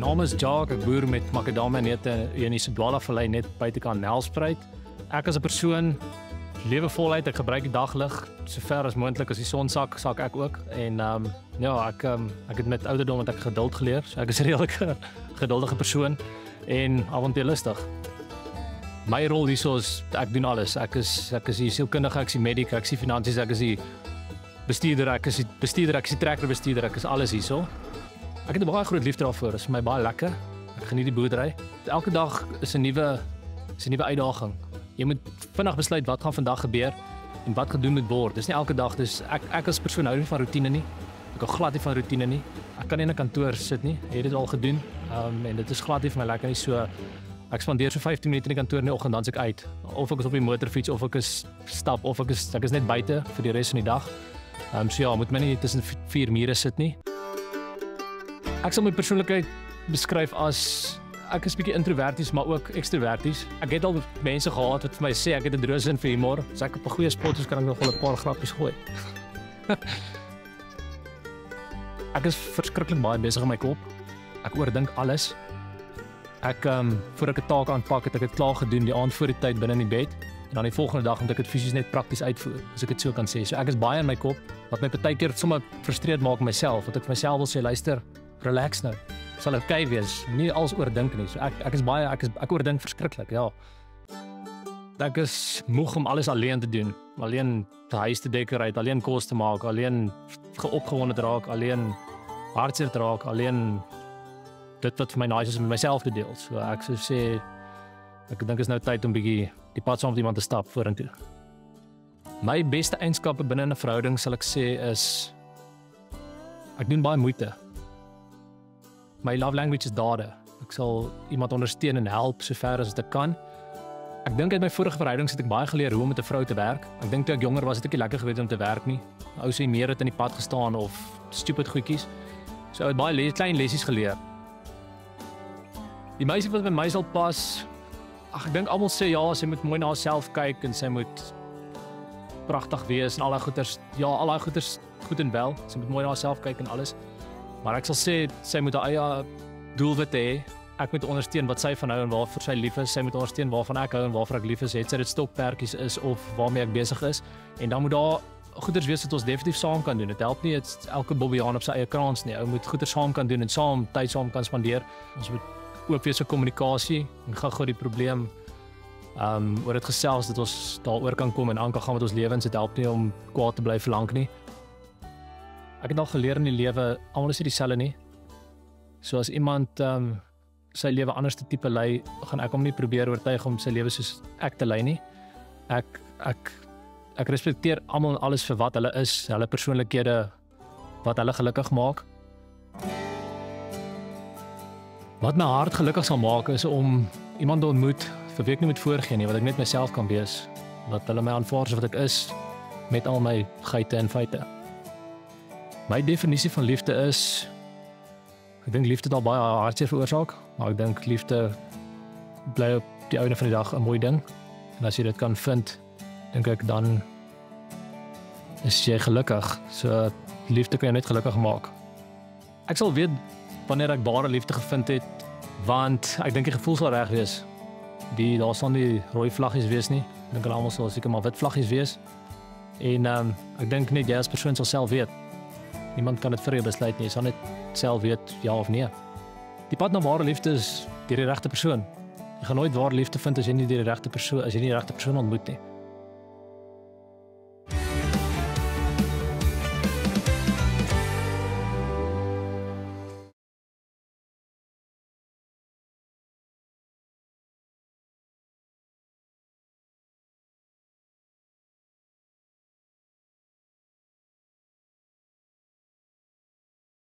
naam is Jacques, ek boer met makadamia neute in die Seblala Vallei net buitekant Nelspruit. Ek as 'n persoon lewe voluit, ek gebruik die daglig so ver as moontlik. As die son sak ek ook. En ja, ek het met ouderdom het ek geduld geleer. So ek is 'n redelike geduldige persoon en avontuurlustig. My rol hierso is ek doen alles. Ek is die sielkundige, ek is die medic, ek is die finansies, ek is die bestuurder, ek is die trekkerbestuurder, ek is alles hierso. Ek het 'n baie groot liefde daarvoor. Dit is vir my baie lekker. Ek geniet die boerdery. Elke dag is 'n nuwe uitdaging. Jy moet vinnig besluit wat gaan vandag gebeur en wat gedoen moet word. Dis nie elke dag, dis ek as persoon hou nie van rotine nie. Ek hou glad nie van rotine nie. Ek kan nie in 'n kantoor sit nie. Ek het dit al gedoen. En dit is glad nie vir my lekker nie. So ek spandeer so 15 minute in die kantoor in die oggend, dan ek uit. Of ek is op die motorfiets of ek is stap of ek is net buite vir die res van die dag. So ja, moet my nie tussen 4 mure sit nie. Ek sal my persoonlikheid beskryf as ek is bietjie introverties, maar ook ekstroverties. Ek het al mense gehad wat vir my sê ek het 'n droë sin vir humor. As ek op 'n goeie spot is, kan ek nog wel 'n paar grappies gooi. Ek is verskriklik baie besig in my kop. Ek oordink alles. Ek voor ek 'n taak aanpak, het ek dit klaar gedoen die aand voor die tyd binne in die bed. En dan die volgende dag moet ek dit fisies net prakties uitvoer, as ek dit so kan sê. So ek is baie in my kop, wat my partykeer sommer frustreerd maak met myself, wat ek vir myself wil sê, luister, relax nou. Sal okay wees, nie als oordink nie. So ek oordink verskriklik, ja. Ek is moeg om alles alleen te doen. Alleen die huis te decorate, alleen kos te maak, alleen opgewonde te raak, alleen hartseer te raak, alleen dit wat vir my nice is met myself te deel. So ek sou sê ek dink is nou tyd om bietjie die pad saam met iemand te stap vorentoe. My beste eienskappe binne 'n verhouding sal ek sê is ek doen baie moeite. My love language is dade. Ek sal iemand ondersteun en help so ver as ek kan. Ek dink uit my vorige verhoudings het ek baie geleer hoe om met 'n vrou te werk. Ek dink toe ek jonger was, het ek nie lekker geweet om te werk nie. Ou sê meer het in die pad gestaan of stupid goedjies. So ek het baie klein lessies geleer. Die meisie wat by my sal pas, ek dink almal sê ja, sy moet mooi na haarself kyk en sy moet pragtig wees en al daai goeters. Ja, al daai goeters goed en wel. Sy moet mooi na haarself kyk en alles. Maar ek sal sê sy moet haar eie doelwitte hê. Ek moet ondersteun wat sy van hou en waarvoor sy lief is. Sy moet ondersteun waarvan ek hou en waarvoor ek lief is. Het sy dit stokperdjies is of waarmee ek besig is. En dan moet daar goeders wees wat ons definitief saam kan doen. Dit help nie elke bobbejaan op sy eie kraans nie. Ou moet goeders saam kan doen en saam tyd saam kan spandeer. Ons moet ook wees vir kommunikasie en gou die probleem oor dit gesels dat ons daaroor kan kom en aan kan gaan met ons lewens. Dit help nie om kwaad te bly vir lank nie. Ek het al geleer in die lewe, almal is nie dieselfde nie. So as iemand sy lewe anders te tipe lei, gaan ek hom nie probeer oortuig om sy lewe soos ek te lei nie. Ek respekteer almal en alles vir wat hulle is, hulle persoonlikhede, wat hulle gelukkig maak. Wat my hart gelukkig sal maak is om iemand te ontmoet vir wie ek nie moet voorgee nie, wat ek net myself kan wees, wat hulle my aanvaar soos wat ek is met al my geite en feite. My definisie van liefde is, ek dink liefde het al baie hartseer veroorsaak, maar ek dink liefde bly op die einde van die dag 'n mooi ding. En as jy dit kan vind, dink ek dan is jy gelukkig. So liefde kan jou net gelukkig maak. Ek sal weet wanneer ek ware liefde gevind het, want ek dink die gevoel sal reg wees. Daar sal nie rooi vlaggies wees nie. Ek dink hulle almal sal seker maar wit vlaggies wees. En ek dink net jy as persoon sal self weet. Niemand kan dit vir jou besluit nie. Jy sal net self weet ja of nee. Die pad na ware liefde is deur die regte persoon. Jy gaan nooit ware liefde vind as jy nie die regte persoon ontmoet nie.